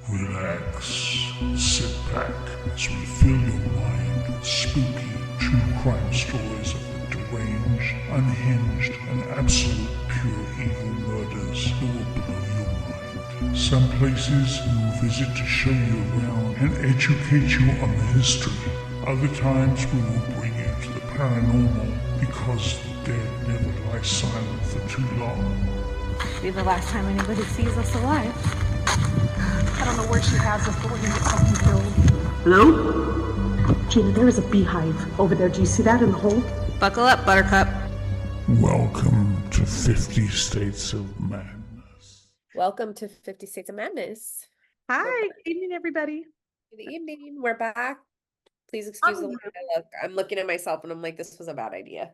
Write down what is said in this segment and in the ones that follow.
Relax, sit back as we fill your mind with spooky true crime stories of the deranged, unhinged, and absolute pure evil murders that will blow your mind. Some places we will visit to show you around and educate you on the history. Other times we will bring you to the paranormal because the dead never lie silent for too long. Be the last time anybody sees us alive. I don't know where she has us, but we're gonna get something filled. Hello? Gina, there is a beehive over there. Do you see that in the hole? Buckle up, Buttercup. Welcome to 50 States of Madness. Welcome to 50 States of Madness. Hi, good evening, everybody. Good evening. We're back. Please excuse the way I look. I'm looking at myself and I'm like, this was a bad idea.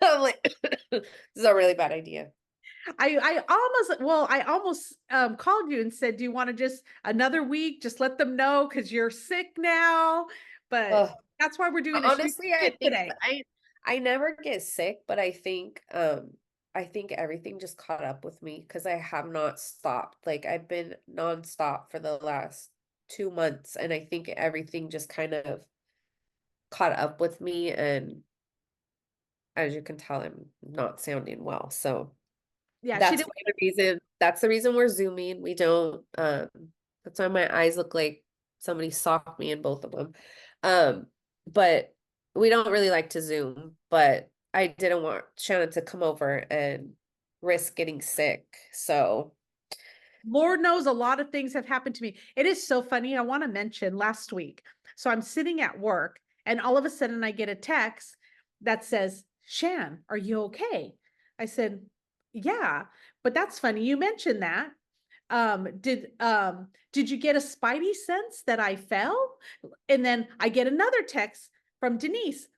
I'm like, this is a really bad idea. I almost called you and said, do you want to just another week? Just let them know because you're sick now. But that's why we're doing this. Honestly, I think today. I never get sick, but I think everything just caught up with me because I have not stopped. Like I've been nonstop for the last 2 months, and I think everything just kind of caught up with me, and as you can tell, I'm not sounding well. So yeah, that's the reason we're Zooming. We don't that's why my eyes look like somebody socked me in both of them. But we don't really like to Zoom, but I didn't want Shannon to come over and risk getting sick. So Lord knows a lot of things have happened to me. It is so funny. I want to mention last week. So I'm sitting at work and all of a sudden I get a text that says, Shan, are you okay? I said, yeah, but that's funny. You mentioned that. Did you get a spidey sense that I fell? And then I get another text from Denise.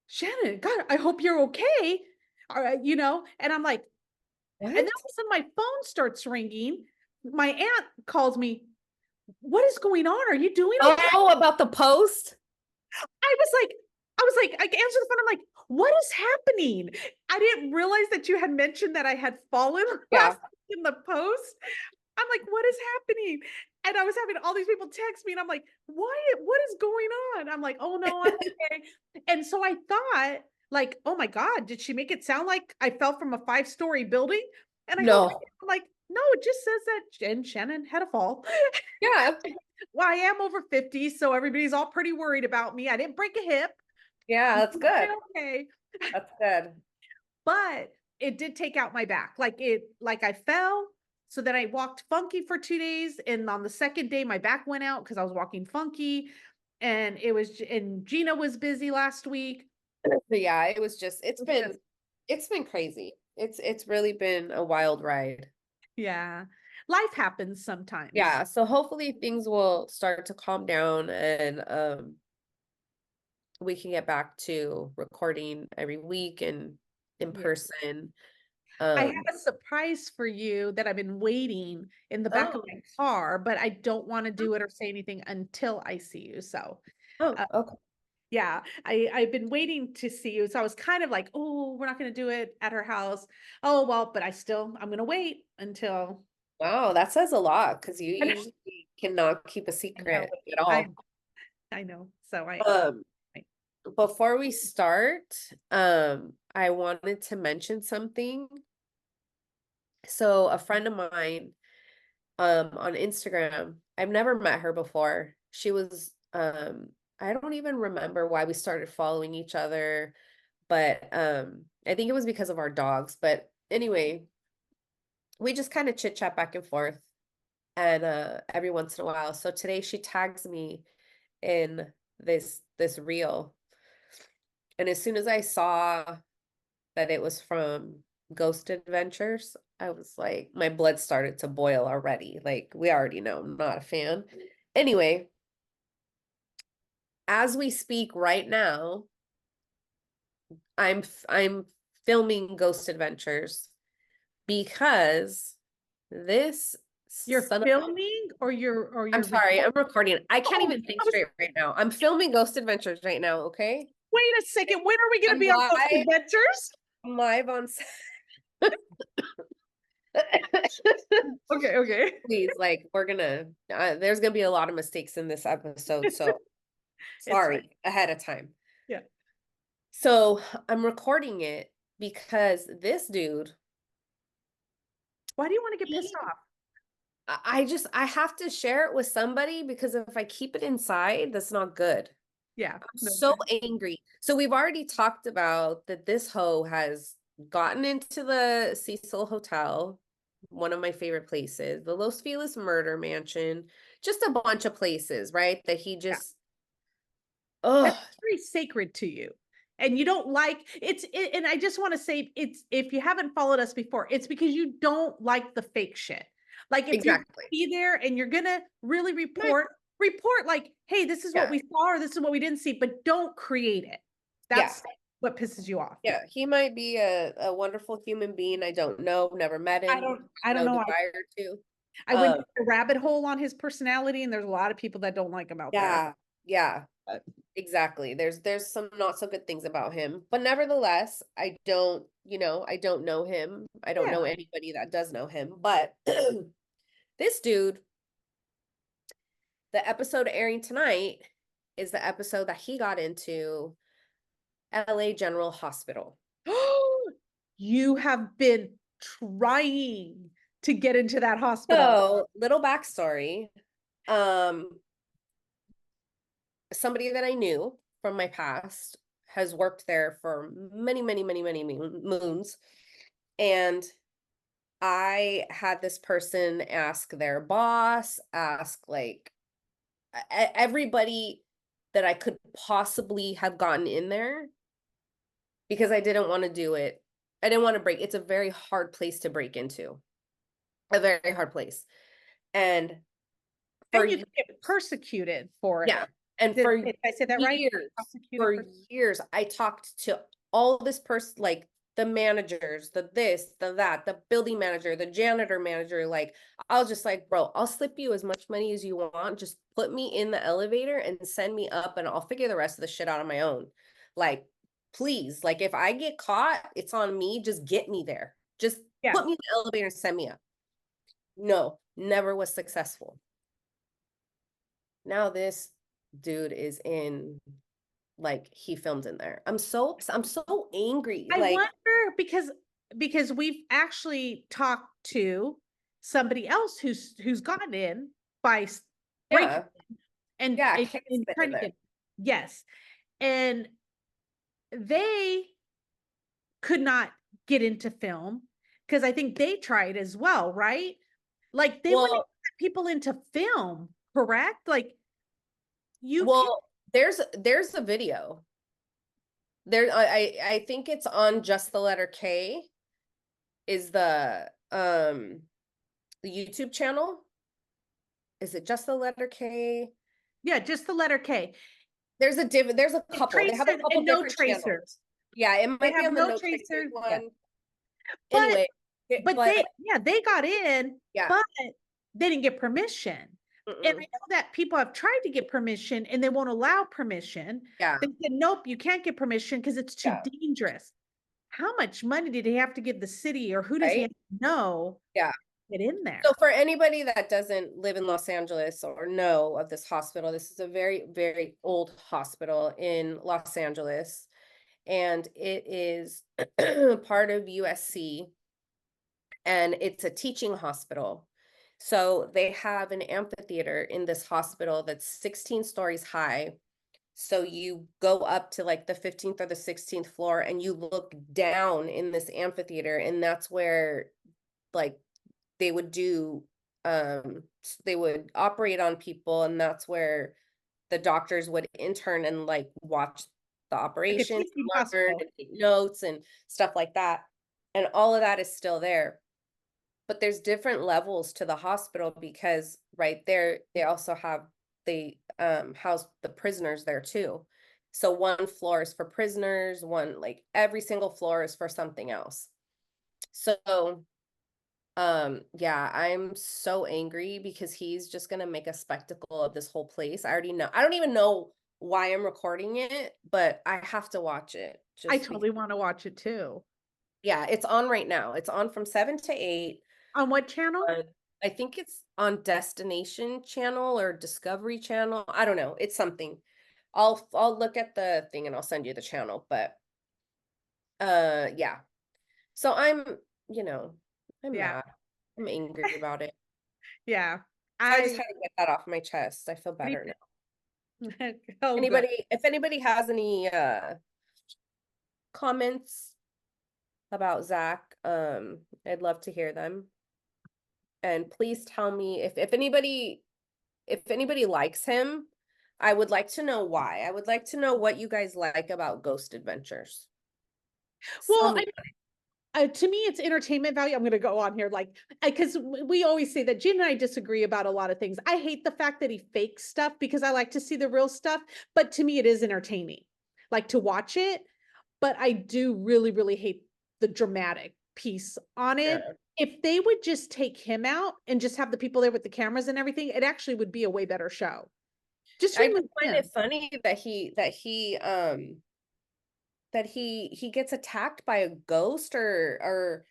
Shannon, God, I hope you're okay. All right, and I'm like, what? And then all of a sudden my phone starts ringing. My aunt calls me. What is going on? Are you doing okay? Oh, about the post? I was like, I answered the phone. I'm like, what is happening? I didn't realize that you had mentioned that I had fallen in the post. I'm like, what is happening? And I was having all these people text me and I'm like, what is going on? I'm like, oh no, I'm okay. And so I thought like, oh my God, did she make it sound like I fell from a 5-story building? And I'm like, no, it just says that Jen Shannon had a fall. Yeah. Well, I am over 50, so everybody's all pretty worried about me. I didn't break a hip. Yeah, that's good. Okay. That's good. But it did take out my back. Like I fell. So then I walked funky for 2 days. And on the second day, my back went out because I was walking funky. And Gina was busy last week. But yeah, it's been crazy. It's really been a wild ride. Yeah. Life happens sometimes. Yeah. So hopefully things will start to calm down and we can get back to recording every week and in person. I have a surprise for you that I've been waiting in the back of my car, but I don't want to do it or say anything until I see you. So, okay. Yeah, I've been waiting to see you. So I was kind of like, oh, we're not going to do it at her house. Oh, well, but I'm going to wait until. Wow, that says a lot because you usually cannot keep a secret at all. I know. So before we start, I wanted to mention something. So a friend of mine, on Instagram, I've never met her before. She was, I don't even remember why we started following each other, but I think it was because of our dogs. But anyway, we just kind of chit chat back and forth, and every once in a while. So today she tags me in this reel, and as soon as I saw that it was from Ghost Adventures, I was like, my blood started to boil already. Like, we already know I'm not a fan. Anyway, as we speak right now, I'm filming Ghost Adventures because this you're filming or you're I'm sorry, I'm recording. I can't even think straight right now. I'm filming Ghost Adventures right now, okay? Wait a second. When are we going to be on Ghost Adventures? I'm live on Okay, okay. Please, like, we're gonna, there's gonna be a lot of mistakes in this episode, so It's fine. sorry ahead of time. Yeah. So I'm recording it because this dude, Why do you want to get pissed he, off? I have to share it with somebody because if I keep it inside, that's not good. Yeah. I'm No, so angry. So we've already talked about that this hoe has gotten into the Cecil Hotel, one of my favorite places, the Los Feliz murder mansion, just a bunch of places, right? That he yeah. just, oh, That's very sacred to you. And you don't like and I just want to say it's if you haven't followed us before, it's because you don't like the fake shit. Like if you're gonna exactly. be there and you're gonna really report like, hey, this is what Yeah. we saw or this is what we didn't see, but don't create it. Yeah. That's what pisses you off. Yeah. He might be a wonderful human being. I don't know. Never met him. I don't No know. desire to. I went to the rabbit hole on his personality, and there's a lot of people that don't like him out there. Yeah. Yeah. But Exactly. There's some not so good things about him. But nevertheless, I don't, I don't know him. I don't know yeah. anybody that does know him. But this dude, the episode airing tonight is the episode that he got into LA General Hospital. You have been trying to get into that hospital. So, little backstory. Somebody that I knew from my past has worked there for many, many, many, many moons. And I had this person ask their boss, ask like everybody that I could possibly have gotten in there because I didn't want to do it. I didn't want to break. It's a very hard place to break into, a very hard place. And for And you get persecuted for it. yeah, and Did for I say that right? years, I talked to all this person, like the managers, the this, the that, the building manager, the janitor manager. Like, I was just like, bro, I'll slip you as much money as you want. Just put me in the elevator and send me up, and I'll figure the rest of the shit out on my own. Like, please, like, if I get caught, it's on me. Just get me there. Just put me in the elevator and send me up. No, never was successful. Now this dude is in, like, he filmed in there. I'm so angry. I like, wonder because we've actually talked to somebody else who's gotten in by breaking and trying to get yes, and they could not get into film because I think they tried as well, right? Like they want to get people into film, correct? Like there's a video. There, I think it's on Just the Letter K is the YouTube channel. Is it Just the Letter K? Yeah, Just the Letter K. There's a couple. They have a couple different channels. Yeah, it might be on the No Tracers one. Yeah. Anyway, but they got in, but they didn't get permission. And I know that people have tried to get permission and they won't allow permission. Yeah. They said, nope, you can't get permission because it's too dangerous. How much money did he have to give the city, or who does he have to know? Yeah. Get in there. So for anybody that doesn't live in Los Angeles or know of this hospital, this is a very, very old hospital in Los Angeles. And it is part of USC. And it's a teaching hospital. So they have an amphitheater in this hospital that's 16 stories high. So you go up to like the 15th or the 16th floor and you look down in this amphitheater, and that's where like they would do they would operate on people, and that's where the doctors would intern and like watch the operation, learn and take notes and stuff like that. And all of that is still there. But there's different levels to the hospital because right there, they also have, they house the prisoners there too. So one floor is for prisoners, like every single floor is for something else. So, yeah, I'm so angry because he's just going to make a spectacle of this whole place. I already know. I don't even know why I'm recording it, but I have to watch it. I totally want to watch it too. Yeah, it's on right now. It's on from 7 to 8. On what channel? on- I think it's on Destination Channel or Discovery Channel. I don't know. It's something. I'll look at the thing and I'll send you the channel, but yeah. So you know, I'm Yeah. mad. I'm angry about it. Yeah. So I just I, had to get that off my chest. I feel me better now. too. Oh, good. If anybody has any comments about Zach, I'd love to hear them. And please tell me if anybody likes him, I would like to know why. I would like to know what you guys like about Ghost Adventures. Tell Well, me. to me, it's entertainment value. I'm going to go on here, like, because we always say that Gina and I disagree about a lot of things. I hate the fact that he fakes stuff because I like to see the real stuff. But to me, it is entertaining, like to watch it. But I do really, really hate the dramatic piece on it. Yeah. If they would just take him out and just have the people there with the cameras and everything, it actually would be a way better show. Just I remove find him. it funny that he gets attacked by a ghost or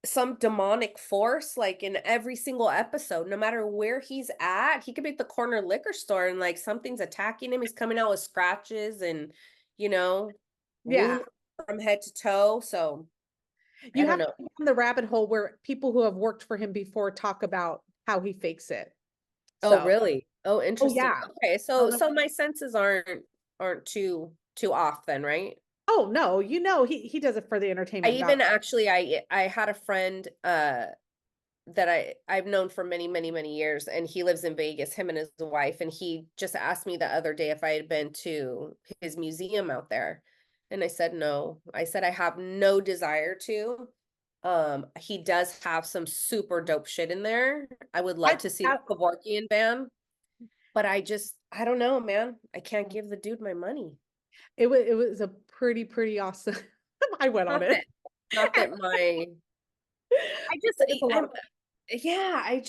some demonic force like in every single episode, no matter where he's at. He could be at the corner liquor store and like something's attacking him. He's coming out with scratches and you know Yeah. wounds from head to toe. So I You don't have to know. go down the rabbit hole where people who have worked for him before talk about how he fakes it. Oh, So, really? Oh, oh interesting. yeah. Okay, Oh, so my senses aren't too off then, right? oh no, he does it for the I entertainment value. even actually I had a friend that I've known for many, many, many years, and he lives in Vegas, him and his wife, and he just asked me the other day if I had been to his museum out there. And I said no. I said I have no desire to. He does have some super dope shit in there. I would love to see I the Kevorkian band, but I don't know, man. I can't give the dude my money. it was a pretty awesome. I went on Not it. that not that my I just It's a lot I'm of fun. yeah,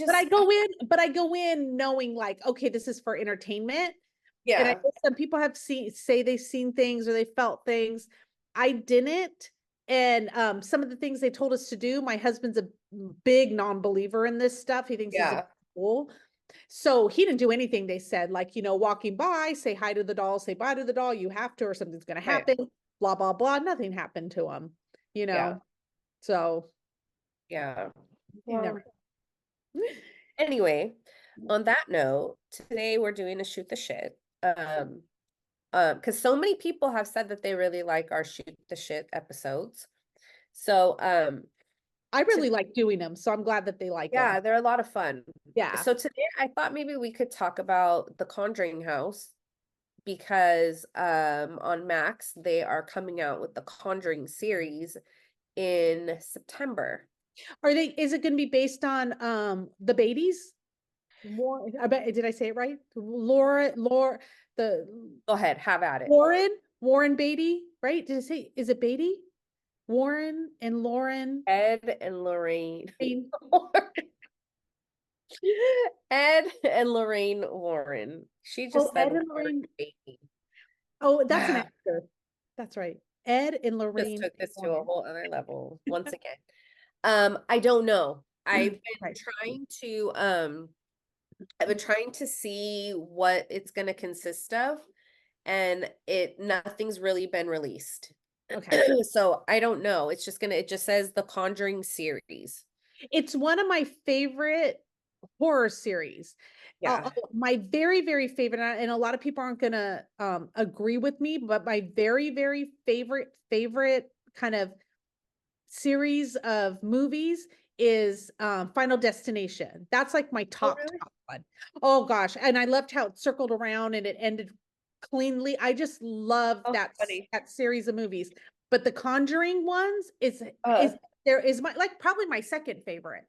But I go in knowing like, okay, this is for entertainment. And I yeah. know some people have say they've seen things or they felt things. I didn't. And some of the things they told us to do, my husband's a big non-believer in this stuff. He thinks it's a Yeah. fool. So he didn't do anything they said, like, walking by, say hi to the doll, say bye to the doll, you have to, or something's going to Right. happen, blah, blah, blah. Nothing happened to him, Yeah. So Yeah. you never. Well, anyway, on that note, today we're doing a shoot the shit. Because so many people have said that they really like our shoot the shit episodes. So, I really like doing them, so I'm glad that they like them. yeah, they're a lot of fun. Yeah. So today I thought maybe we could talk about the Conjuring house because on Max they are coming out with the Conjuring series in September. Is it going to be based on the Beatties? I bet, did I say it right? Laura, the Go ahead, have at it. Warren Beatty, right? Did I say, is it Beatty? Warren and Lauren. Ed and Lorraine. Bean- Ed and Lorraine Warren. She just Oh, said Ed and Warren Lorraine. Beatty. Oh, that's an actor. That's right. Ed and Just Lorraine took this to a Warren. whole other level once again. I don't know. Right. I've been trying to see what it's gonna consist of, and nothing's really been released. Okay. So I don't know. It just says the Conjuring series. It's one of my favorite horror series. Yeah. My very, very favorite, and a lot of people aren't gonna agree with me, but my very, very favorite kind of series of movies is Final Destination. That's like my Oh, top really? one. Oh gosh, and I loved how it circled around and it ended cleanly. I just love Oh, funny. that series of movies. But the Conjuring ones Uh, is there is my like probably my second favorite.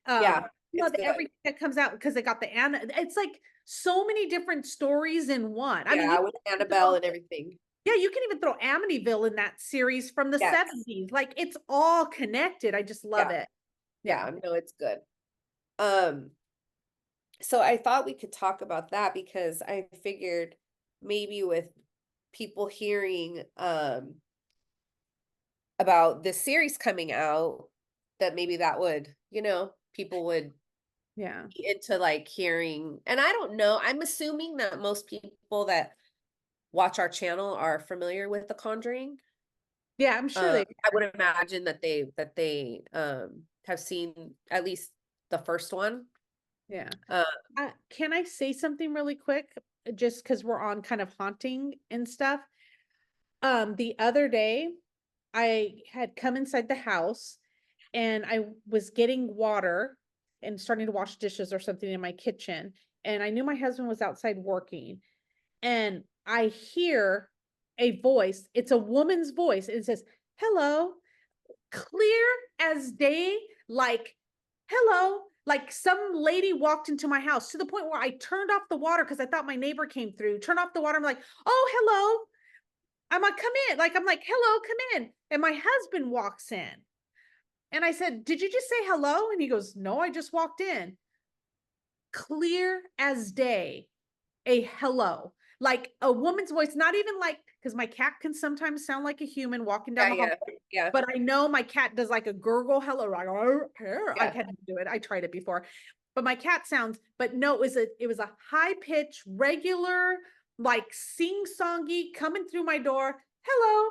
yeah, it's Love good. everything that comes out because they got the Anna. It's like so many different stories in one. I mean, Yeah, with Annabelle and everything. yeah, you can even throw Amityville in that series from the Yes. 70s. Like it's all connected. I just love Yeah. it. Yeah, no, it's good. So I thought we could talk about that because I figured maybe with people hearing about this series coming out, that maybe that would you know, people would Yeah. be into like hearing, and I don't know, I'm assuming that most people that watch our channel are familiar with The Conjuring. Yeah, I'm sure they I would imagine that they have seen at least the first one. yeah. Uh, Can I say something really quick? Just because we're on kind of haunting and stuff. The other day, I had come inside the house and I was getting water and starting to wash dishes or something in my kitchen. And I knew my husband was outside working. And I hear a voice. It's a woman's voice. And it says, hello, clear as day, like, hello. Like some lady walked into my house to the point where I turned off the water because I thought my neighbor came through. Turned off the water. I'm like, oh, hello. I'm like, come in. Like, I'm like, hello, come in. And my husband walks in. And I said, did you just say hello? And he goes, no, I just walked in. Clear as day, a hello. Like a woman's voice, not even like, because my cat can sometimes sound like a human walking down yeah, the hall. yeah. But I know my cat does like a gurgle hello. Like, I Yeah. can't do it. I tried it before. But my cat sounds, but no, it was a high pitch, regular, like sing-songy coming through my door. Hello.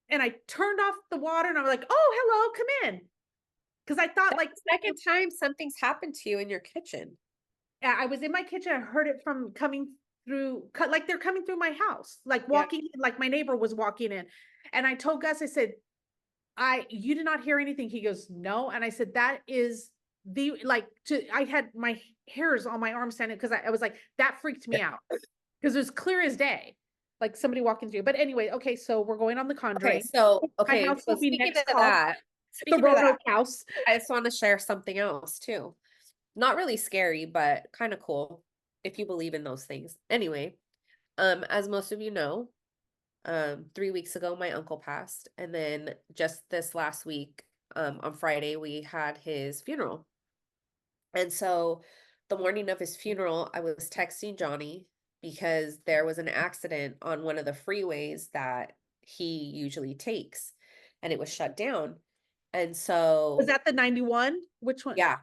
And I turned off the water and I was like, oh, hello, come in. Because I thought That's like the second time something's happened to you in your kitchen. I was in my kitchen, I heard it from coming through, like they're coming through my house, like Yeah. walking in, like my neighbor was walking in. And I told Gus, I said, you did not hear anything. He goes, no. And I said, that is I had my hairs on my arm standing because I was like, that freaked me out because it was clear as day, like somebody walking through. But anyway, okay, so we're going on The Conjuring. My Okay, house so will be speaking next of called that, the speaking of that, Roanoke House. I just want to share something else too. Not really scary, but kind of cool if you believe in those things. Anyway, as most of you know, 3 weeks ago my uncle passed, and then just this last week, on Friday, we had his funeral. And so the morning of his funeral, I was texting Johnny because there was an accident on one of the freeways that he usually takes, and it was shut down. And Was so, that the 91? Which one? yeah,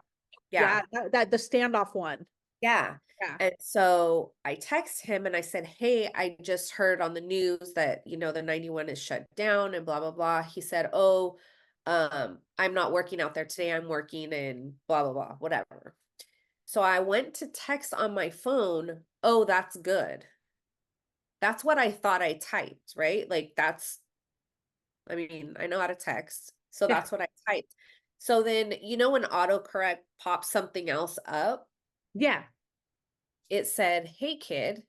yeah, Yeah, that the standoff one. yeah. Yeah. And so I text him and I said, hey, I just heard on the news that, the 91 is shut down and blah, blah, blah. He said, oh, I'm not working out there today. I'm working in blah, blah, blah, whatever. So I went to text on my phone, oh, that's good. That's what I thought I typed, right? Like I mean, I know how to text. So Yeah. that's what I typed. So then, when autocorrect pops something else up, Yeah. it said, hey, kid,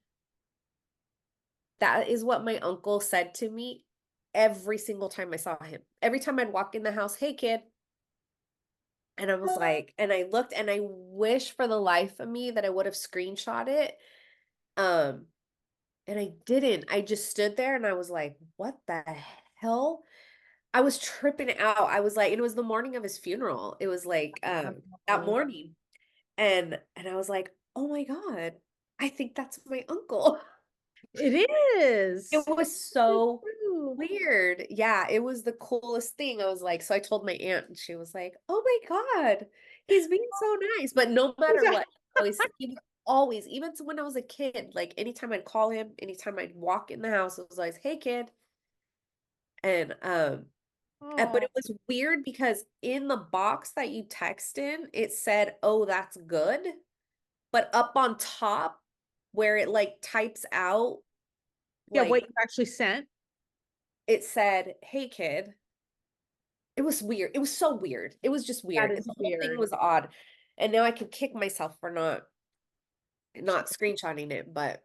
that is what my uncle said to me every single time I saw him. Every time I'd walk in the house, hey, kid. And I was like, and I looked and I wish for the life of me that I would have screenshot it. Um, And I didn't. I just stood there and I was like, what the hell? I was tripping out. I was like, it was the morning of his funeral. It was like that morning. And I was like, oh my God, I think that's my uncle. It It is. was It's so true. weird. Yeah, it was the coolest thing. I was like, so I told my aunt and she was like, oh my God, he's being so nice. But no matter what, he was always, even when I was a kid, like anytime I'd call him, anytime I'd walk in the house, it was always, hey kid. And but Oh, it was weird because in the box that you text in, it said, oh, that's good. But up on top where it like types out, yeah, what like you actually sent. it said, hey kid. It was weird. It was so weird. It was just That weird. is The whole thing weird. was odd. And now I could kick myself for not screenshotting it, but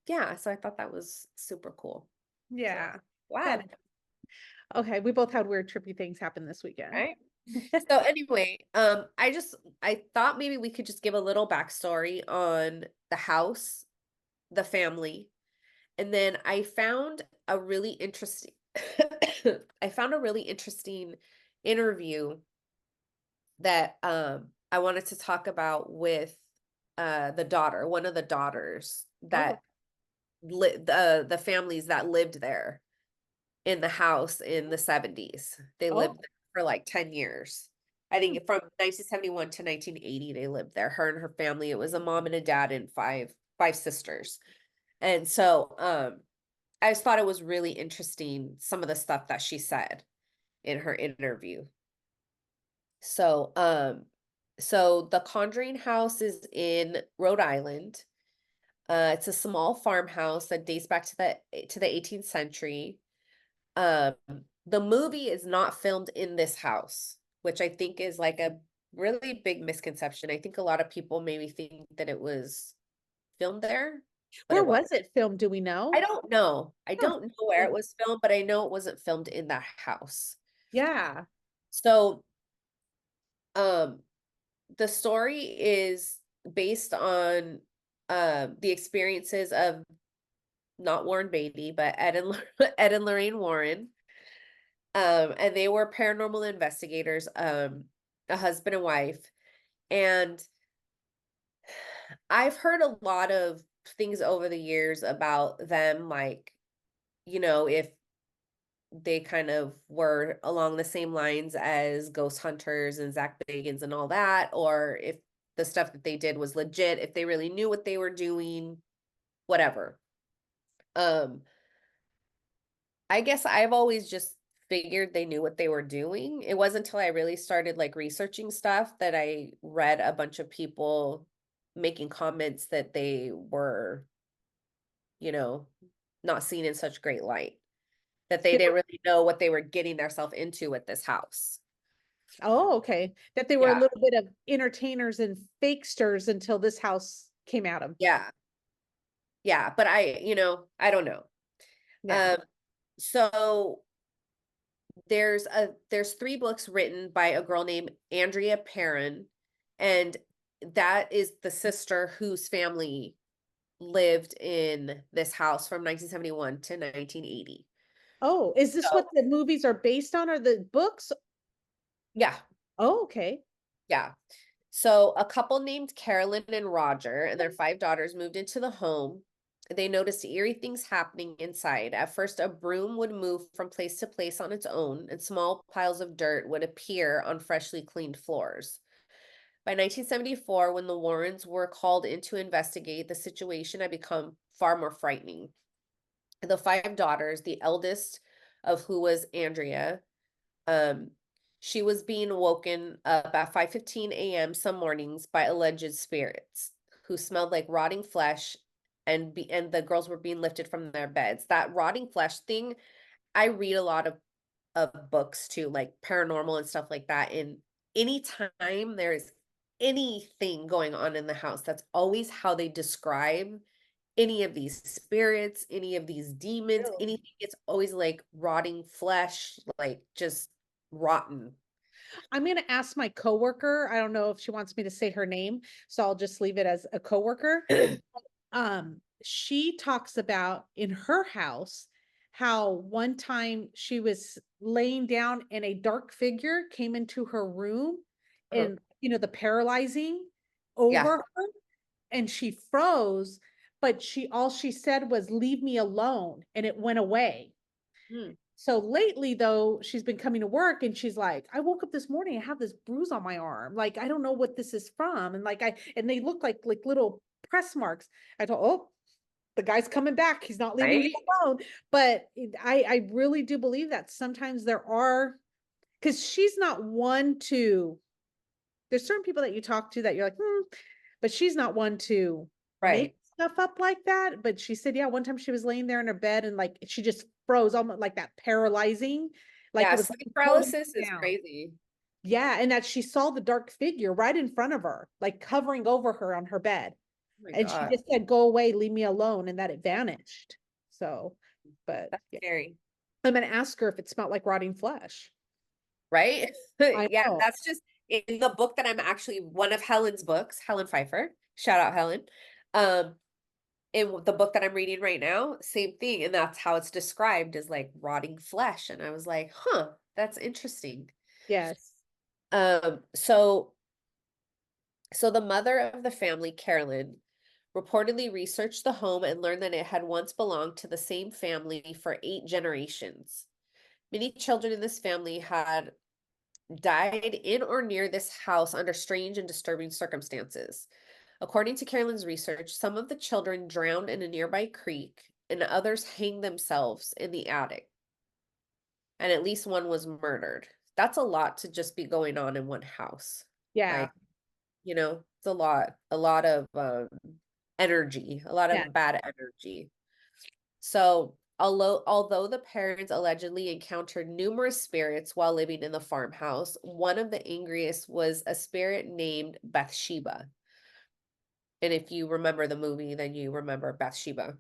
yeah, so I thought that was super cool. So Yeah. That wow, is. Okay, we both had weird trippy things happen this weekend. right? So anyway, I thought maybe we could just give a little backstory on the house, the family, and then I found a really interesting I found a really interesting interview that I wanted to talk about with one of the daughters Oh, that the families that lived there in the house in the 70s. They oh, lived there for like 10 years. I think from 1971 to 1980, they lived there. Her and her family. It was a mom and a dad and five sisters. And so I just thought it was really interesting, some of the stuff that she said in her interview. So so the Conjuring house is in Rhode Island. It's a small farmhouse that dates back to the 18th century. Um, the movie is not filmed in this house, which I think is like a really big misconception. I think a lot of people maybe think that it was filmed there, but Where it was. was it filmed? Do we know? I don't know. I Huh. don't know where it was filmed, but I know it wasn't filmed in that house. Yeah. So, um, the story is based on the experiences of not Warren Beatty, but Ed and Ed and Lorraine Warren. And they were paranormal investigators, a husband and wife. And I've heard a lot of things over the years about them, like, if they kind of were along the same lines as ghost hunters and Zach Bagans and all that, or if the stuff that they did was legit, if they really knew what they were doing, whatever. Um, I guess I've always just figured they knew what they were doing. It wasn't until I really started like researching stuff that I read a bunch of people making comments that they were, you know, not seen in such great light, that they They didn't were- really know what they were getting themselves into with this house. Oh, okay. That they were a Yeah. little bit of entertainers and fakesters until this house came at them. Yeah. Yeah. But I don't know. Yeah. So there's 3 books written by a girl named Andrea Perron, and that is the sister whose family lived in this house from 1971 to 1980. Oh, is this So what the movies are based on, or the books? yeah, Oh, okay. yeah. So a couple named Carolyn and Roger and their 5 daughters moved into the home. They noticed eerie things happening inside. At first, a broom would move from place to place on its own, and small piles of dirt would appear on freshly cleaned floors. By 1974, when the Warrens were called in to investigate, the situation had become far more frightening. The 5 daughters, the eldest of who was Andrea, um, she was being woken up at 5:15 a.m. some mornings by alleged spirits who smelled like rotting flesh, and the girls were being lifted from their beds. That rotting flesh thing, I read a lot of books too, like paranormal and stuff like that. And anytime there's anything going on in the house, that's always how they describe any of these spirits, any of these demons, Really? anything. It's always like rotting flesh, like just rotten. I'm gonna ask my coworker. I don't know if she wants me to say her name, so I'll just leave it as a coworker. She talks about in her house how one time she was laying down and a dark figure came into her room, Uh-huh. and the paralyzing Yeah. over her, and she froze, but all she said was, "Leave me alone," and it went away. Hmm. So lately, though, she's been coming to work and she's like, "I woke up this morning, I have this bruise on my arm. Like, I don't know what this is from." And and they look like little press marks. I thought, "Oh, the guy's coming back. He's not leaving me Right? alone." But I really do believe that sometimes there are, because she's not one to, there's certain people that you talk to that you're like, but she's not one to make Right. stuff up like that. But she said, yeah, one time she was laying there in her bed and like she just froze, almost like that paralyzing, like Yeah, it was sleep holding paralysis her is down. crazy. Yeah, and that she saw the dark figure right in front of her, like hovering over her on her bed. Oh my And she God. just said, "Go away, leave me alone," and that it vanished. So, but That's yeah, scary. I'm gonna ask her if it smelled like rotting flesh. Right? I Yeah, know. that's just in the book that I'm actually one of Helen's books, Helen Pfeiffer. Shout out Helen. Um, in the book that I'm reading right now, same thing. And that's how it's described as like rotting flesh. And I was like, huh, that's interesting. Yes. Um, so so the mother of the family, Carolyn, reportedly researched the home and learned that it had once belonged to the same family for 8 generations. Many children in this family had died in or near this house under strange and disturbing circumstances. According to Carolyn's research, some of the children drowned in a nearby creek and others hanged themselves in the attic. And at least one was murdered. That's a lot to just be going on in one house. Yeah. Like, it's a lot of energy, a lot Yeah. of bad energy. So, although the parents allegedly encountered numerous spirits while living in the farmhouse, one of the angriest was a spirit named Bathsheba. And if you remember the movie, then you remember Bathsheba.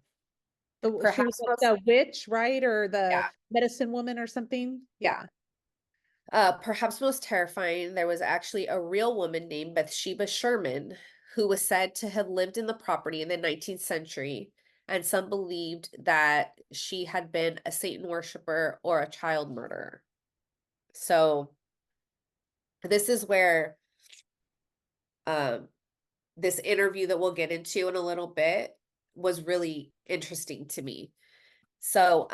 She was Perhaps like most, the witch, right? Or the yeah, medicine woman or something. yeah. Perhaps most terrifying, there was actually a real woman named Bathsheba Sherman who was said to have lived in the property in the 19th century, and some believed that she had been a Satan worshiper or a child murderer. So this is where this interview that we'll get into in a little bit was really interesting to me. So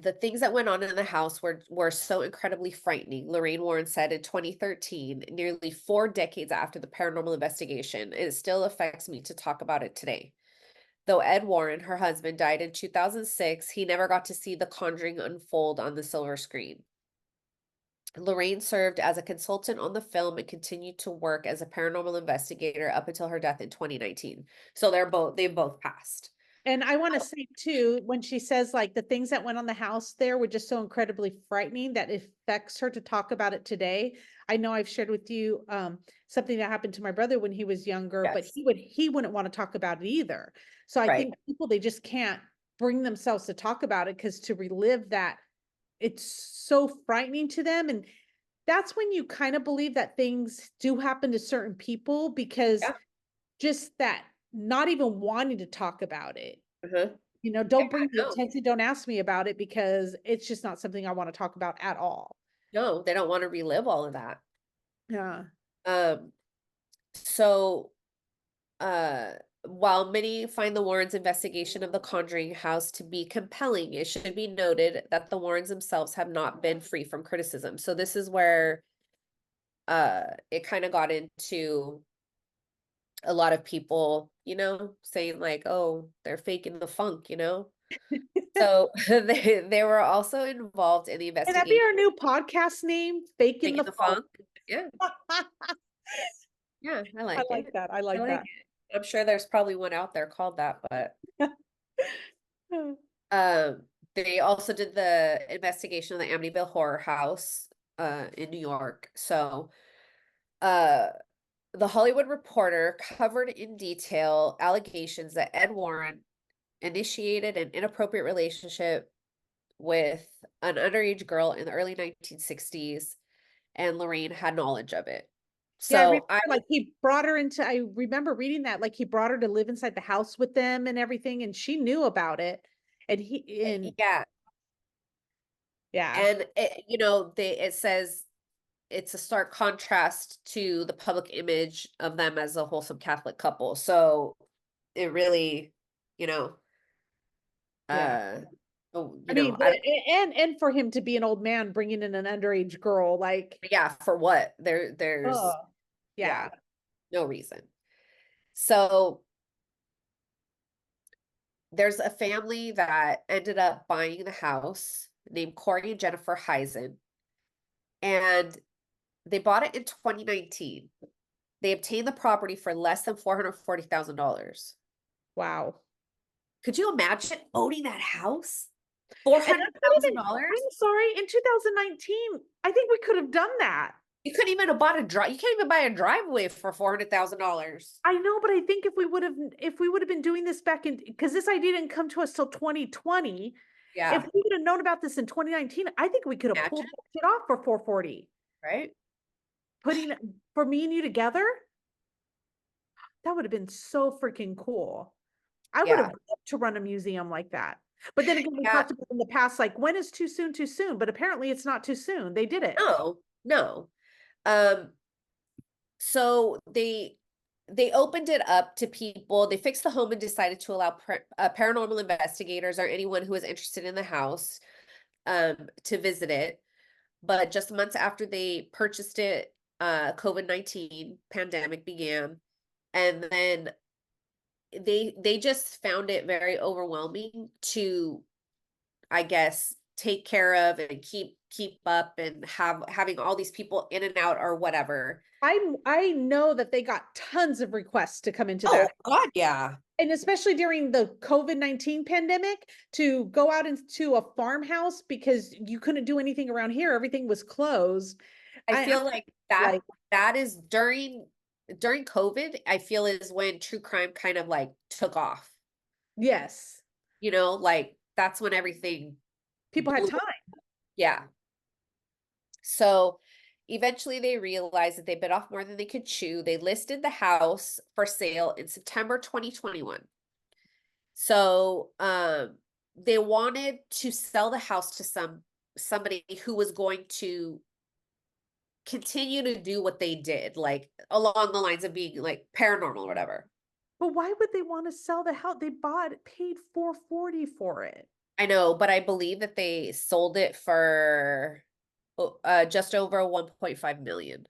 the things that went on in the house were so incredibly frightening. Lorraine Warren said in 2013, nearly 4 decades after the paranormal investigation, it still affects me to talk about it today. Though Ed Warren, her husband, died in 2006, he never got to see The Conjuring unfold on the silver screen. Lorraine served as a consultant on the film and continued to work as a paranormal investigator up until her death in 2019. So they both passed. And I want to say too, when she says like the things that went on the house there were just so incredibly frightening that it affects her to talk about it today. I know I've shared with you something that happened to my brother when he was younger, but Yes. he wouldn't want to talk about it either. So I Right. think people, they just can't bring themselves to talk about it because to relive that, it's so frightening to them. And that's when you kind of believe that things do happen to certain people because Yeah. just that not even wanting to talk about it. Uh-huh. Don't Yeah, bring the no. attention, don't ask me about it because it's just not something I want to talk about at all. No, they don't want to relive all of that. Yeah. So while many find the Warrens' investigation of the Conjuring house to be compelling, it should be noted that the Warrens themselves have not been free from criticism. So this is where it kind of got into a lot of people, saying like, oh, they're faking the funk, So they were also involved in the Can that be investigation. our new podcast name? Faking Faking the the funk. funk. Yeah. Yeah, I I like it. like that. I like that. It. I'm sure there's probably one out there called that, but they also did the investigation of the Amityville Horror House in New York. So the Hollywood Reporter covered in detail allegations that Ed Warren initiated an inappropriate relationship with an underage girl in the early 1960s, and Lorraine had knowledge of it. Yeah, I remember So like he brought her into, I remember reading that, like he brought her to live inside the house with them and everything, and she knew about it. And yeah, yeah, and it says it's a stark contrast to the public image of them as a wholesome Catholic couple. So it really, yeah. uh, I mean, and for him to be an old man bringing in an underage girl, like, yeah, for what? There's, oh, yeah, yeah. no reason. So there's a family that ended up buying the house named Corey and Jennifer Heisen, and they bought it in 2019. They obtained the property for less than $440,000. Wow. Could you imagine owning that house? And that's not even, $400,000? I'm sorry, in 2019, I think we could have done that. You couldn't even have bought a drive. You can't even buy a driveway for $400,000. I know, but I think if we would have been doing this back in, because this idea didn't come to us till 2020. Yeah. If we would have known about this in 2019, I think we could have pulled Imagine. that shit off for 440. Right? Putting for me and you together, that would have been so freaking cool. I would have Yeah. loved to run a museum like that. But then again, we Yeah. talked about in the past, like when is too soon, too soon? But apparently it's not too soon. They did it. No. So they opened it up to people. They fixed the home and decided to allow paranormal investigators or anyone who was interested in the house to visit it. but just months after they purchased it, COVID-19 pandemic began, and then they just found it very overwhelming to, I guess, take care of and keep up and having all these people in and out or whatever. I know that they got tons of requests to come into Oh that. God, yeah. And especially during the COVID-19 pandemic, to go out into a farmhouse because you couldn't do anything around here. Everything was closed. I feel like that like, that is during COVID, I feel is when true crime kind of like took off. yes, You know, like that's when everything people had blew. time. Yeah. So eventually they realized that they bit off more than they could chew. They listed the house for sale in September 2021. So they wanted to sell the house to somebody who was going to continue to do what they did, like along the lines of being like paranormal or whatever. But why would they want to sell the house? They paid $440 for it. I know, but I believe that they sold it for just over 1.5 million.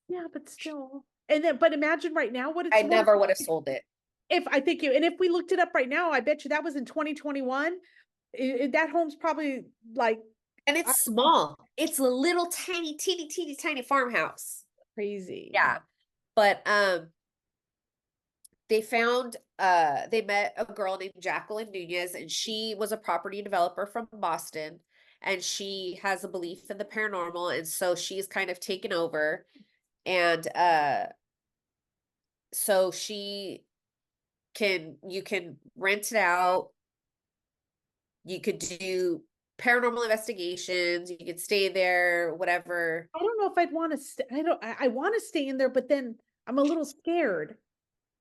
Yeah, but still. And then, but imagine right now what I it's worth. never would have sold it. If I think you, and if we looked it up right now, I bet you that was in 2021. That home's probably like And it's small. It's a little tiny, teeny, teeny, tiny farmhouse. crazy. Yeah. But they met a girl named Jacqueline Nunez, and she was a property developer from Boston, and she has a belief in the paranormal, and so she's kind of taken over. And so you can rent it out. You could do paranormal investigations, you could stay there, whatever. I don't know if I'd want to stay. I want to stay in there, but then I'm a little scared.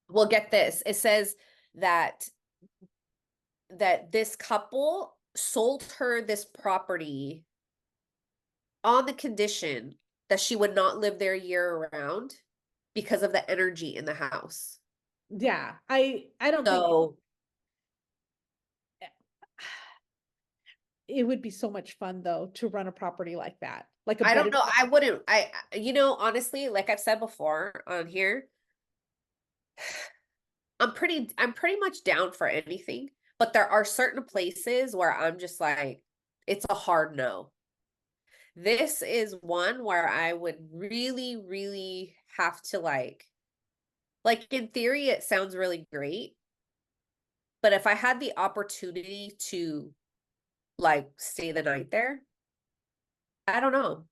Well, get this. It says that this couple sold her this property on the condition that she would not live there year round because of the energy in the house. Yeah, I don't think So it would be so much fun though to run a property like that. Like a I don't bedded. know. I wouldn't. Honestly, like I've said before on here, I'm pretty much down for anything, but there are certain places where I'm just like, it's a hard no. This is one where I would really, really have to like in theory, it sounds really great. But if I had the opportunity to like stay the night there, I don't know.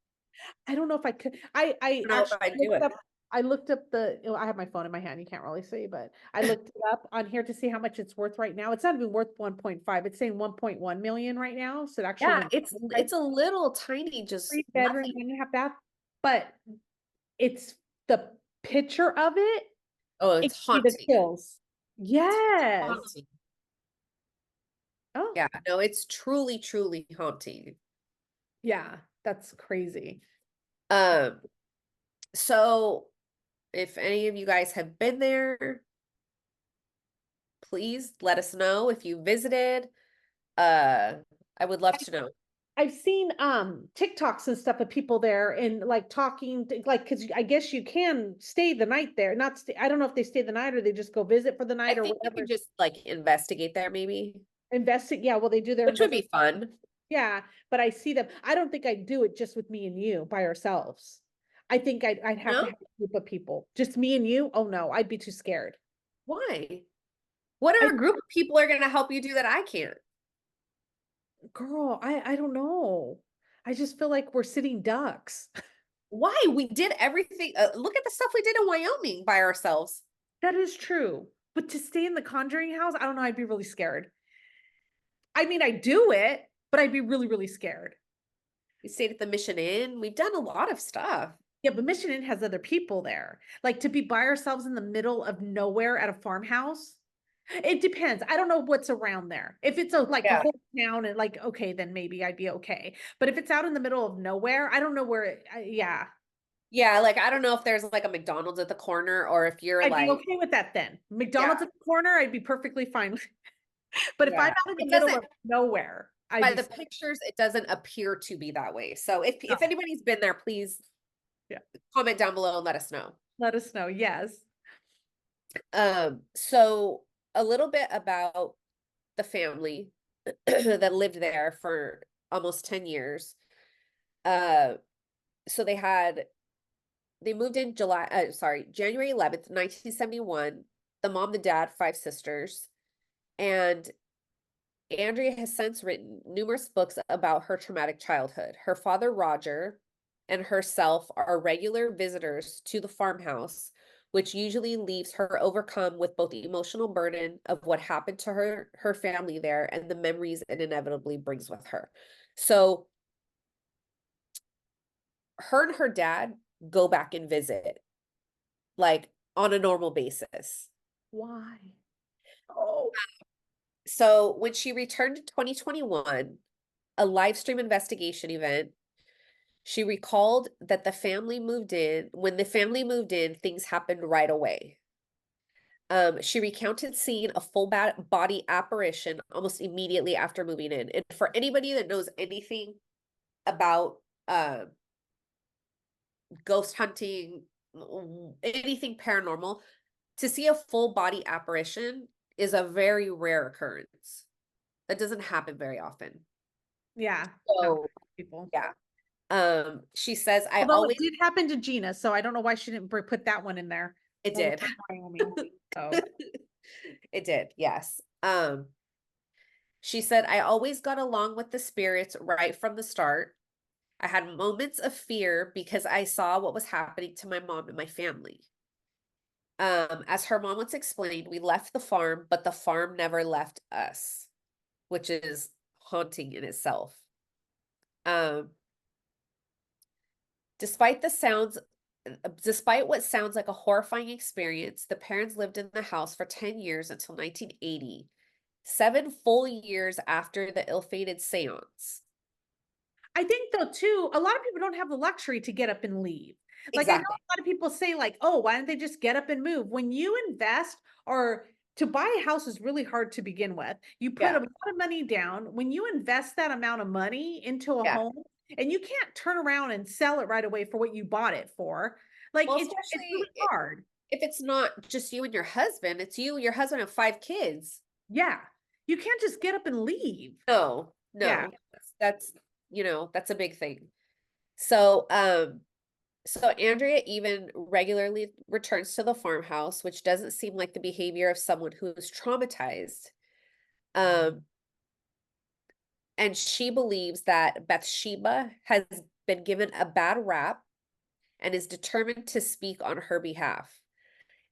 I don't know if I could. I I don't know if actually I'd do looked it. up. I looked up I have my phone in my hand. You can't really see, but I looked it up on here to see how much it's worth right now. It's not even worth 1.5. It's saying 1.1 million right now. So it actually Yeah, went it's a little tiny, just 3 bedroom, nothing. 1.5 bath, but it's the picture of it. Oh, It it's gives me the haunting. chills. Yes. Haunting. Oh, Yeah, no, it's truly, truly haunting. yeah. That's crazy. Um, so if any of you guys have been there, please let us know if you visited. I would love to know. I've seen TikToks and stuff of people there and like talking like because I guess you can stay the night there. Not stay, I don't know if they stay the night or they just go visit for the I night or think you whatever. could just like investigate there maybe, Investigate, yeah, well, they do their which would be fun. yeah, but I see them. I don't think I'd do it just with me and you by ourselves. I think I'd have to No? have a group of people. Just me and you? Oh no, I'd be too scared. Why? What I are a group of people are going to help you do that I can't? girl, I don't know. I just feel like we're sitting ducks. Why? We did everything. Look at the stuff we did in Wyoming by ourselves. That is true. But to stay in the Conjuring house, I don't know, I'd be really scared. I mean, I do it, but I'd be really, really scared. We stayed at the Mission Inn. We've done a lot of stuff. Yeah, but Mission Inn has other people there. Like to be by ourselves in the middle of nowhere at a farmhouse. It depends. I don't know what's around there. If it's a like a Yeah. whole town and like, okay, then maybe I'd be okay. But if it's out in the middle of nowhere, I don't know where yeah. Yeah, like I don't know if there's like a McDonald's at the corner or if you're I'd be like, okay with that then. McDonald's yeah, at the corner, I'd be perfectly fine. But if I'm yeah. out in the It middle doesn't of nowhere, I'd By be the scared. pictures, it doesn't appear to be that way. So if No. anybody's been there, please Yeah. comment down below and let us know. Let us know. Yes. So a little bit about the family that lived there for almost 10 years. So they moved in January 11th, 1971. The mom, the dad, 5 sisters. And Andrea has since written numerous books about her traumatic childhood. Her father, Roger, and herself are regular visitors to the farmhouse, which usually leaves her overcome with both the emotional burden of what happened to her family there and the memories it inevitably brings with her. So her and her dad go back and visit, like on a normal basis. Why? Oh, So when she returned in 2021, a live stream investigation event, she recalled that when the family moved in, things happened right away. She recounted seeing a full body apparition almost immediately after moving in. And for anybody that knows anything about ghost hunting, anything paranormal, to see a full body apparition is a very rare occurrence. That doesn't happen very often. yeah. Not So, people. yeah. She says, I Although always, it did happen to Gina, so I don't know why she didn't put that one in there. it When we did. were in Wyoming. So It did, yes. She said, I always got along with the spirits right from the start. I had moments of fear because I saw what was happening to my mom and my family. As her mom once explained, we left the farm, but the farm never left us, which is haunting in itself. Um, despite the sounds, Despite what sounds like a horrifying experience, the parents lived in the house for 10 years until 1980, 7 full years after the ill-fated seance. I think though too, a lot of people don't have the luxury to get up and leave. Like I know Exactly. a lot of people say like, oh, why don't they just get up and move? When you invest or to buy a house is really hard to begin with. You put Yeah. a lot of money down. When you invest that amount of money into a Yeah. home and you can't turn around and sell it right away for what you bought it for, like Well, it's really especially hard. if it's not just you and your husband, it's you, your husband, and 5 kids. Yeah. You can't just get up and leave. No, Yeah. no, that's that's a big thing. So, so Andrea even regularly returns to the farmhouse, which doesn't seem like the behavior of someone who is traumatized. Um, and she believes that Bathsheba has been given a bad rap and is determined to speak on her behalf.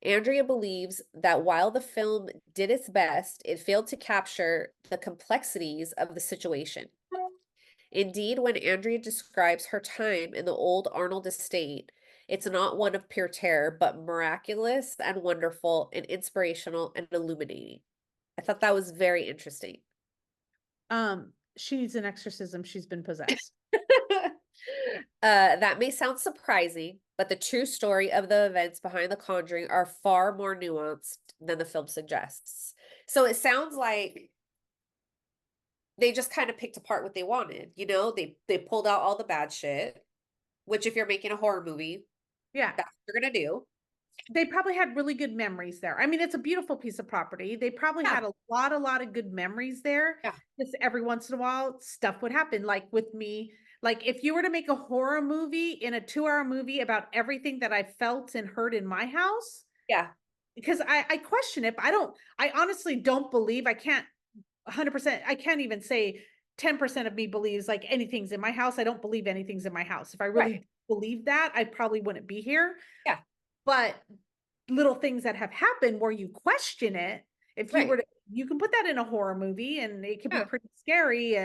Andrea believes that while the film did its best, it failed to capture the complexities of the situation. Indeed, when Andrea describes her time in the old Arnold estate, it's not one of pure terror, but miraculous and wonderful and inspirational and illuminating. I thought that was very interesting. She needs an exorcism. She's been possessed. That may sound surprising, but the true story of the events behind The Conjuring are far more nuanced than the film suggests. So it sounds like they just kind of picked apart what they wanted. They pulled out all the bad shit, which if you're making a horror movie, Yeah. that's what you're gonna do. They probably had really good memories there. I mean, it's a beautiful piece of property. They probably Yeah. had a lot of good memories there. Yeah. Just every once in a while, stuff would happen. Like with me, like if you were to make a horror movie in a 2-hour movie about everything that I felt and heard in my house, Yeah. because I question it. I honestly don't believe, I can't 100%, I can't even say 10% of me believes like anything's in my house. I don't believe anything's in my house. If I really Right. believed that, I probably wouldn't be here. Yeah. But little things that have happened where you question it, if you were Right. to, you can put that in a horror movie and it could be Yeah. pretty scary.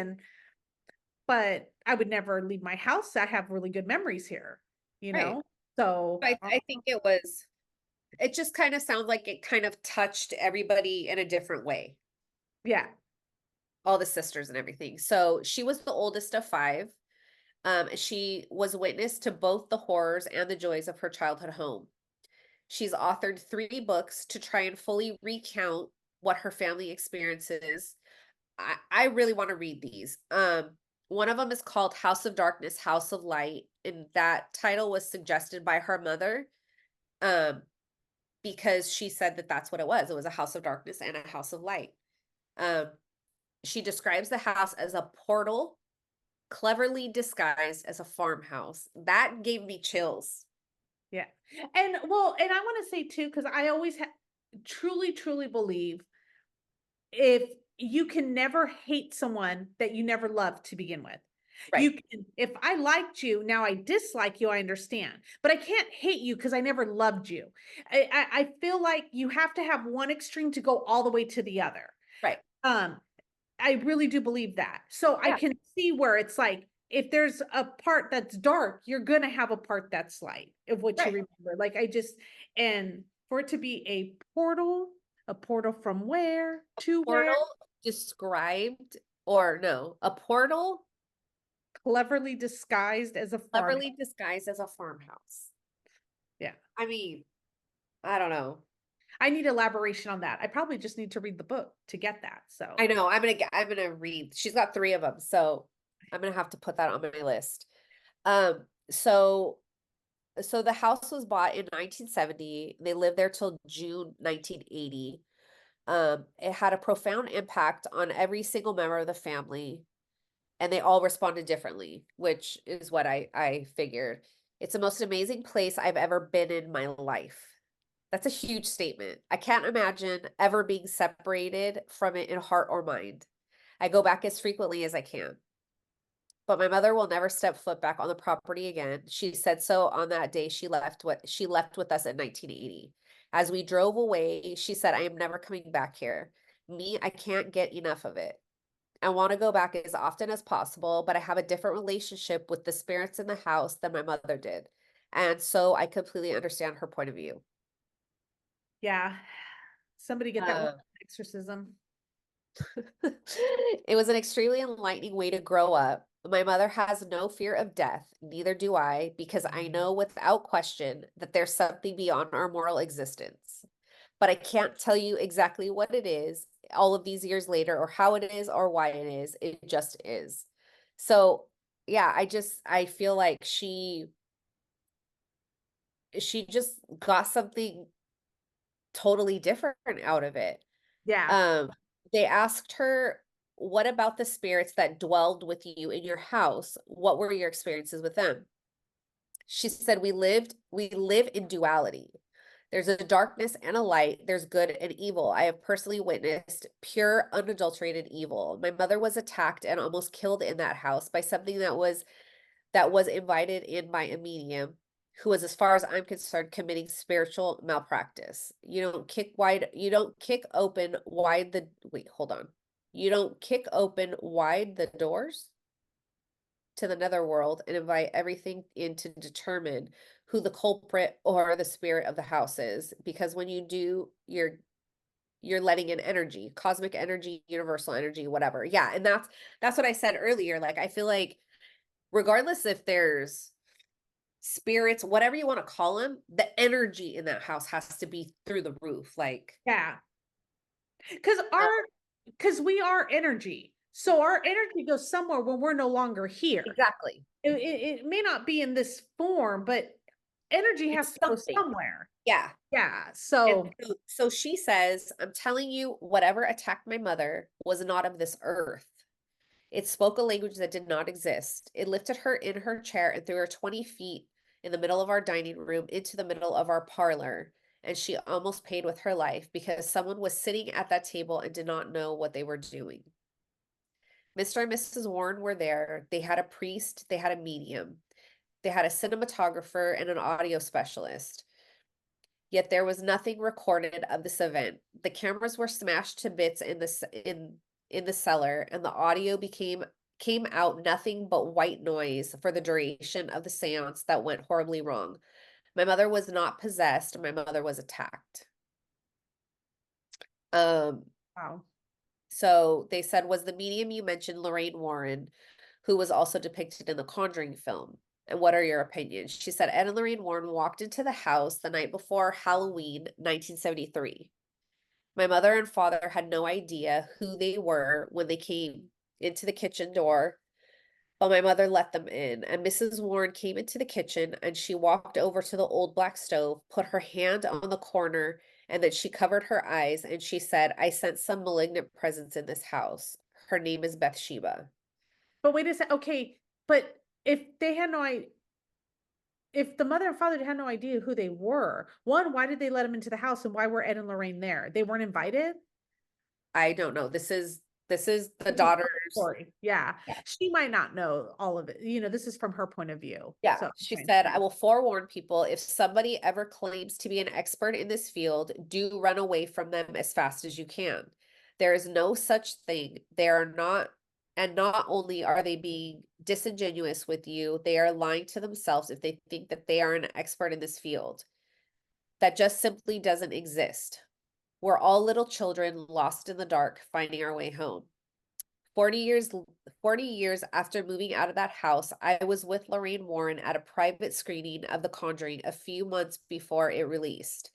But I would never leave my house. I have really good memories here, Right. So I think it just kind of sounds like it kind of touched everybody in a different way, yeah. all the sisters and everything. So she was the oldest of 5. She was witness to both the horrors and the joys of her childhood home. She's authored 3 books to try and fully recount what her family experiences I really want to read these. One of them is called House of Darkness, House of Light, and that title was suggested by her mother, um, because she said that that's what it was. It was a house of darkness and a house of light. Um, she describes the house as a portal, cleverly disguised as a farmhouse. That gave me chills. Yeah. And well, and I want to say too, because I always truly, truly believe if you can never hate someone that you never loved to begin with. You Right. can, if I liked you, now I dislike you, I understand, but I can't hate you because I never loved you. I feel like you have to have one extreme to go all the way to the other. Right. Um, I really do believe that. So I Yeah. can see where it's like, if there's a part that's dark, you're gonna have a part that's light of what you Right. remember. Like I just, and for it to be a portal from where to where, Portal described, or no, a portal cleverly disguised as a farm. cleverly disguised as a farmhouse. Yeah. I mean, I don't know. I need elaboration on that. I probably just need to read the book to get that. So I know. I'm gonna read. She's got 3 of them, so I'm gonna have to put that on my list. Um, so so the house was bought in 1970. They lived there till June 1980. It had a profound impact on every single member of the family, and they all responded differently, which is what I figured. It's the most amazing place I've ever been in my life. That's a huge statement. I can't imagine ever being separated from it in heart or mind. I go back as frequently as I can. But my mother will never step foot back on the property again. She said so on that day she left with us in 1980. As we drove away, she said, I am never coming back here. Me, I can't get enough of it. I want to go back as often as possible, but I have a different relationship with the spirits in the house than my mother did. And so I completely understand her point of view. yeah, somebody get that one Uh, exorcism. It was an extremely enlightening way to grow up. My mother has no fear of death, neither do I, because I know without question that there's something beyond our moral existence. But I can't tell you exactly what it is all of these years later, or how it is, or why it is. It just is. So, yeah, I feel like she just got something totally different out of it. Yeah. Um, they asked her, "What about the spirits that dwelled with you in your house? What were your experiences with them?" She said, we live in duality. There's a darkness and a light. There's good and evil. I have personally witnessed pure, unadulterated evil. My mother was attacked and almost killed in that house by something that was invited in by a medium who was, as far as I'm concerned, committing spiritual malpractice. You don't kick open wide the wait, hold on. You don't kick open wide the doors to the netherworld and invite everything in to determine who the culprit or the spirit of the house is. Because when you do, you're letting in energy, cosmic energy, universal energy, whatever. Yeah, and that's what I said earlier. Like I feel like regardless if there's spirits, whatever you want to call them, the energy in that house has to be through the roof. Like, Yeah. Because we are energy. So our energy goes somewhere when we're no longer here. exactly. It may not be in this form, but energy has It's to go something. somewhere. Yeah. Yeah. And So so she says, I'm telling you, whatever attacked my mother was not of this earth. It spoke a language that did not exist. It lifted her in her chair and threw her 20 feet in the middle of our dining room into the middle of our parlor. And she almost paid with her life because someone was sitting at that table and did not know what they were doing. Mr. and Mrs. Warren were there. They had a priest, they had a medium, they had a cinematographer and an audio specialist. Yet there was nothing recorded of this event. The cameras were smashed to bits in the cellar, and the audio came out nothing but white noise for the duration of the seance that went horribly wrong. My mother was not possessed, my mother was attacked. Um, wow. so they said, was the medium you mentioned Lorraine Warren, who was also depicted in the Conjuring film? And what are your opinions? She said Ed and Lorraine Warren walked into the house the night before Halloween, 1973. My mother and father had no idea who they were when they came into the kitchen door, but my mother let them in, and Mrs. Warren came into the kitchen and she walked over to the old black stove, put her hand on the corner, and then she covered her eyes and she said, I sense some malignant presence in this house. Her name is Bathsheba. But wait a sec. Okay, but if they had no idea, if the mother and father had no idea who they were, one, why did they let them into the house, and why were Ed and Lorraine there? They weren't invited? I don't know. This is the This is her daughter's. story. Yeah. Yeah. She might not know all of it. This is from her point of view. Yeah, So she fine. said, I will forewarn people, if somebody ever claims to be an expert in this field, do run away from them as fast as you can. There is no such thing. They are not, and not only are they being disingenuous with you, they are lying to themselves if they think that they are an expert in this field. That just simply doesn't exist. We're all little children lost in the dark, finding our way home. 40 years 40 years after moving out of that house, I was with Lorraine Warren at a private screening of The Conjuring a few months before it released.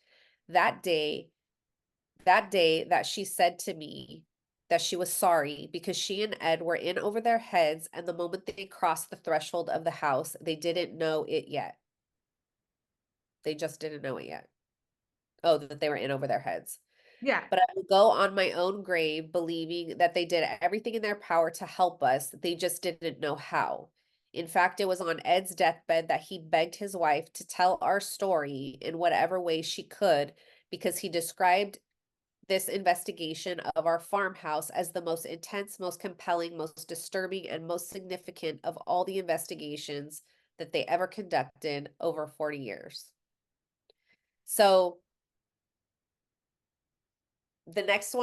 That day, that she said to me that she was sorry because she and Ed were in over their heads, and the moment they crossed the threshold of the house, they didn't know it yet. They just didn't know it yet. Oh, that they were in over their heads. Yeah. But I will go on my own grave believing that they did everything in their power to help us. They just didn't know how. In fact, it was on Ed's deathbed that he begged his wife to tell our story in whatever way she could, because he described this investigation of our farmhouse as the most intense, most compelling, most disturbing, and most significant of all the investigations that they ever conducted over 40 years. So the next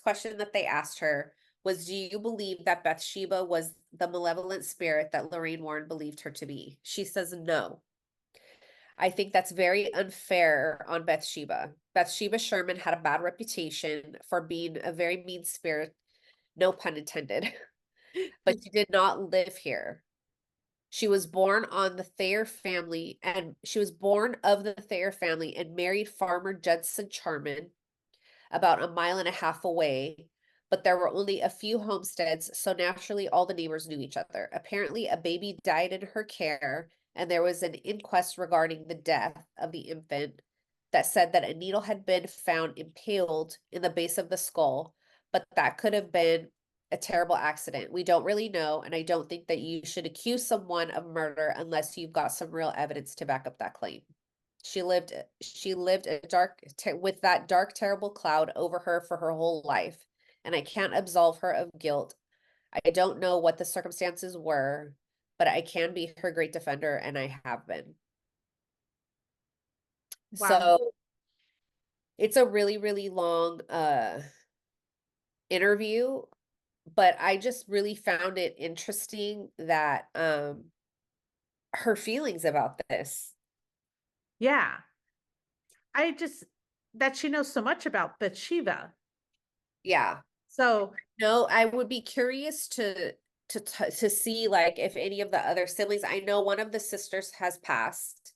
question that they asked her was, do you believe that Bathsheba was the malevolent spirit that Lorraine Warren believed her to be? She says no. I think that's very unfair on Bathsheba. Bathsheba Sherman had a bad reputation for being a very mean spirit, no pun intended, but she did not live here. She was born on the Thayer family, and she was born of the Thayer family and married farmer Judson Charman about a mile and a half away, but there were only a few homesteads, so naturally all the neighbors knew each other. Apparently, a baby died in her care, and there was an inquest regarding the death of the infant that said that a needle had been found impaled in the base of the skull, but that could have been a terrible accident. We don't really know, and I don't think that you should accuse someone of murder unless you've got some real evidence to back up that claim. She lived with that dark, terrible cloud over her for her whole life, and I can't absolve her of guilt. I don't know what the circumstances were, but I can be her great defender, and I have been. Wow. So it's a really, really long interview, but I just really found it interesting that her feelings about this. Yeah. I just that she knows so much about Bathsheba. Yeah. So No, I would be curious to see like if any of the other siblings. I know one of the sisters has passed.